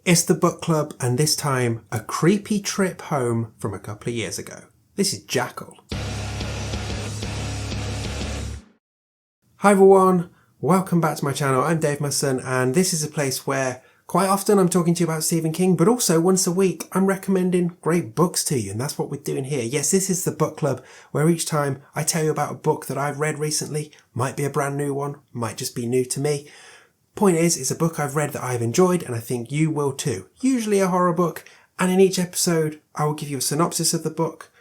It's the book club, and this time a creepy trip home from a couple of years ago. This is Jackal. Hi everyone, welcome back to my channel. I'm Dave Musson, and this is a place where quite often I'm talking to you about Stephen King, but also once a week I'm recommending great books to you, and that's what we're doing here. Yes, this is the book club, where each time I tell you about a book that I've read recently. Might be a brand new one, might just be new to me. Point is, it's a book I've read that I've enjoyed, and I think you will too. Usually a horror book, and in each episode I will give you a synopsis of the book.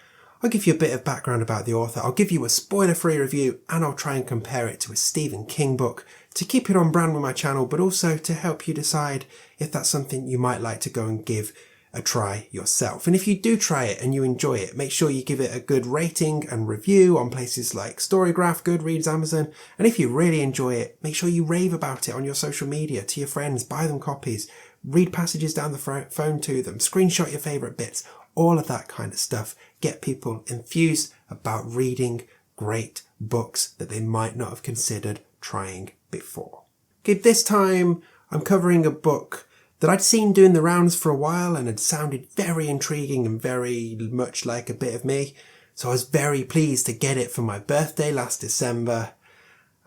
I'll give you a bit of background about the author, I'll give you a spoiler-free review, and I'll try and compare it to a Stephen King book to keep it on brand with my channel, but also to help you decide if that's something you might like to go and give a try yourself. And if you do try it and you enjoy it, make sure you give it a good rating and review on places like Storygraph, Goodreads, Amazon. And if you really enjoy it, make sure you rave about it on your social media to your friends, buy them copies, read passages down the phone to them, screenshot your favourite bits, all of that kind of stuff. Get people enthused about reading great books that they might not have considered trying before. Okay, this time I'm covering a book that I'd seen doing the rounds for a while and had sounded very intriguing and very much like a bit of me. So I was very pleased to get it for my birthday last December.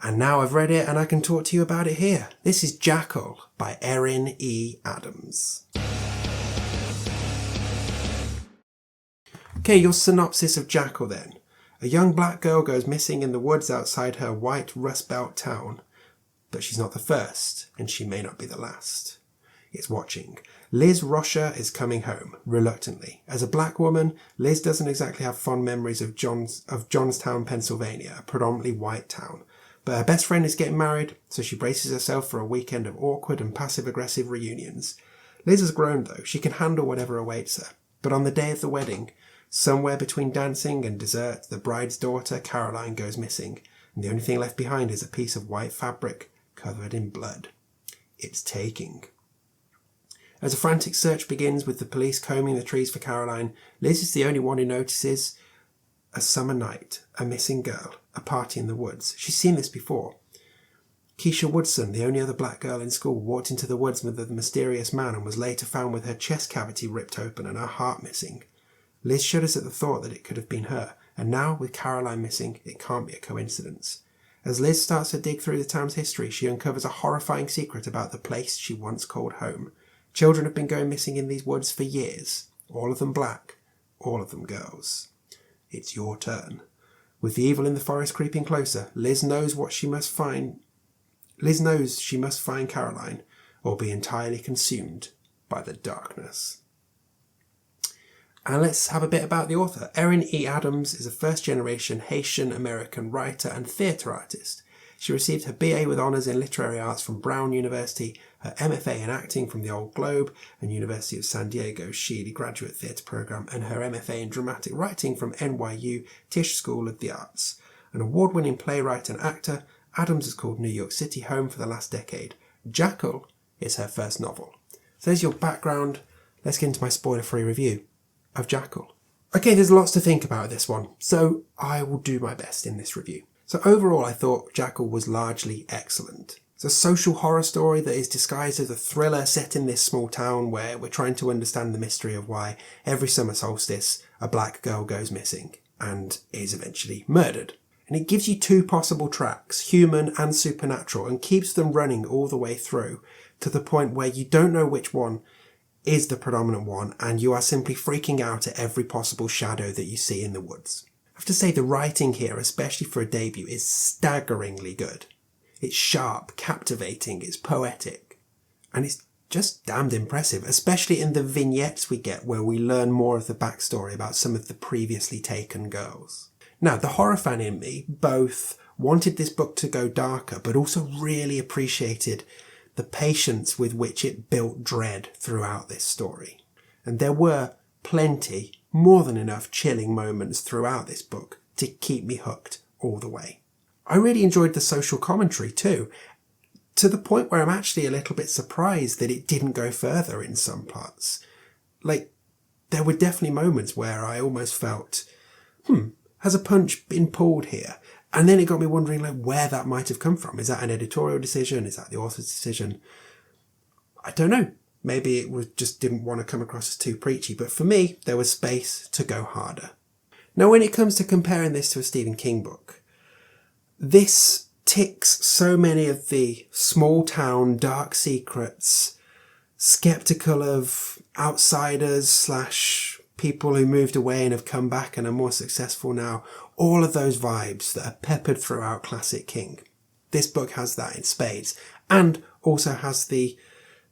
And now I've read it and I can talk to you about it here. This is Jackal by Erin E Adams. Okay, your synopsis of Jackal then. A young black girl goes missing in the woods outside her white Rust Belt town. But she's not the first, and she may not be the last. It's watching. Liz Rosher is coming home, reluctantly. As a black woman, Liz doesn't exactly have fond memories of Johnstown, Pennsylvania, a predominantly white town. But her best friend is getting married, so she braces herself for a weekend of awkward and passive-aggressive reunions. Liz has grown, though. She can handle whatever awaits her. But on the day of the wedding, somewhere between dancing and dessert, the bride's daughter, Caroline, goes missing, and the only thing left behind is a piece of white fabric covered in blood. It's taking. As a frantic search begins with the police combing the trees for Caroline, Liz is the only one who notices a summer night, a missing girl, a party in the woods. She's seen this before. Keisha Woodson, the only other black girl in school, walked into the woods with the mysterious man and was later found with her chest cavity ripped open and her heart missing. Liz shudders at the thought that it could have been her, and now, with Caroline missing, it can't be a coincidence. As Liz starts to dig through the town's history, she uncovers a horrifying secret about the place she once called home. Children have been going missing in these woods for years. All of them black, all of them girls. It's your turn. With the evil in the forest creeping closer, Liz knows she must find Caroline, or be entirely consumed by the darkness. And let's have a bit about the author. Erin E Adams is a first-generation Haitian-American writer and theatre artist. She received her BA with honours in literary arts from Brown University, her MFA in acting from the Old Globe and University of San Diego's Sheely Graduate Theatre Programme, and her MFA in dramatic writing from NYU Tisch School of the Arts. An award-winning playwright and actor, Adams has called New York City home for the last decade. Jackal is her first novel. So there's your background. Let's get into my spoiler-free review of Jackal. Okay, there's lots to think about this one, so I will do my best in this review. So overall, I thought Jackal was largely excellent. It's a social horror story that is disguised as a thriller set in this small town where we're trying to understand the mystery of why every summer solstice a black girl goes missing and is eventually murdered. And it gives you two possible tracks, human and supernatural, and keeps them running all the way through to the point where you don't know which one is the predominant one, and you are simply freaking out at every possible shadow that you see in the woods. I have to say the writing here, especially for a debut, is staggeringly good. It's sharp, captivating, it's poetic, and it's just damned impressive, especially in the vignettes we get where we learn more of the backstory about some of the previously taken girls. Now, the horror fan in me both wanted this book to go darker, but also really appreciated the patience with which it built dread throughout this story. And there were plenty, more than enough chilling moments throughout this book to keep me hooked all the way. I really enjoyed the social commentary too, to the point where I'm actually a little bit surprised that it didn't go further in some parts. Like, there were definitely moments where I almost felt, has a punch been pulled here? And then it got me wondering where that might have come from. Is that an editorial decision? Is that the author's decision? I don't know. Maybe it was just didn't want to come across as too preachy, but for me, there was space to go harder. Now, when it comes to comparing this to a Stephen King book, this ticks so many of the small town dark secrets, skeptical of outsiders / people who moved away and have come back and are more successful now, all of those vibes that are peppered throughout classic King. This book has that in spades, and also has the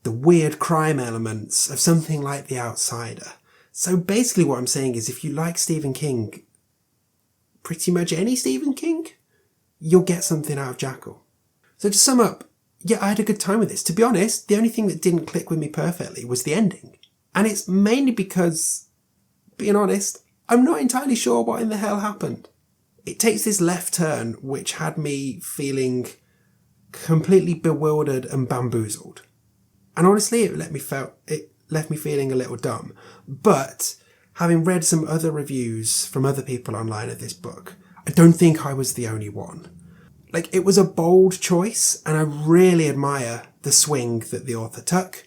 weird crime elements of something like The Outsider. So basically what I'm saying is, if you like Stephen King, pretty much any Stephen King, you'll get something out of Jackal. So to sum up, yeah, I had a good time with this. To be honest, the only thing that didn't click with me perfectly was the ending. And it's mainly because, being honest, I'm not entirely sure what in the hell happened. It takes this left turn which had me feeling completely bewildered and bamboozled. And honestly, it left me feeling a little dumb. But having read some other reviews from other people online of this book, I don't think I was the only one. Like, it was a bold choice, and I really admire the swing that the author took.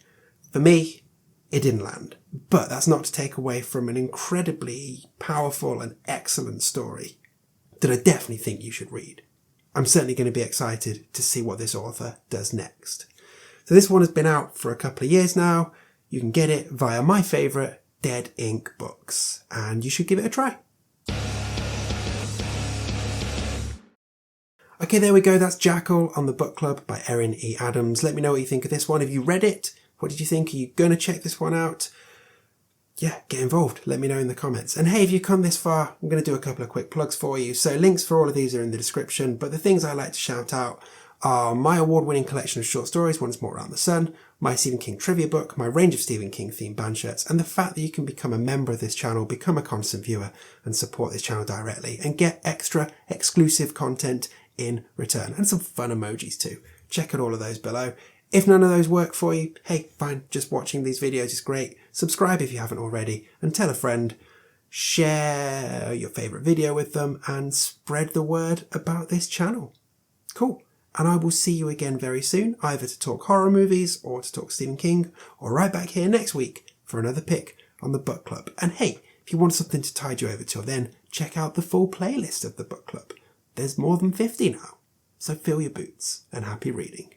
For me, it didn't land. But that's not to take away from an incredibly powerful and excellent story that I definitely think you should read. I'm certainly going to be excited to see what this author does next. So this one has been out for a couple of years now. You can get it via my favourite, Dead Ink Books, and you should give it a try. Okay, there we go. That's Jackal on the Book Club by Erin E Adams. Let me know what you think of this one. Have you read it? What did you think? Are you going to check this one out? Yeah, get involved. Let me know in the comments. And hey, if you've come this far, I'm going to do a couple of quick plugs for you. So links for all of these are in the description, but the things I like to shout out are my award-winning collection of short stories, Once More Around the Sun, my Stephen King trivia book, my range of Stephen King themed band shirts, and the fact that you can become a member of this channel, become a constant viewer, and support this channel directly, and get extra exclusive content in return, and some fun emojis too. Check out all of those below. If none of those work for you, hey, fine, just watching these videos is great. Subscribe if you haven't already, and tell a friend. Share your favourite video with them, and spread the word about this channel. Cool. And I will see you again very soon, either to talk horror movies or to talk Stephen King, or right back here next week for another pick on the Book Club. And hey, if you want something to tide you over till then, check out the full playlist of the Book Club. There's more than 50 now. So fill your boots and happy reading.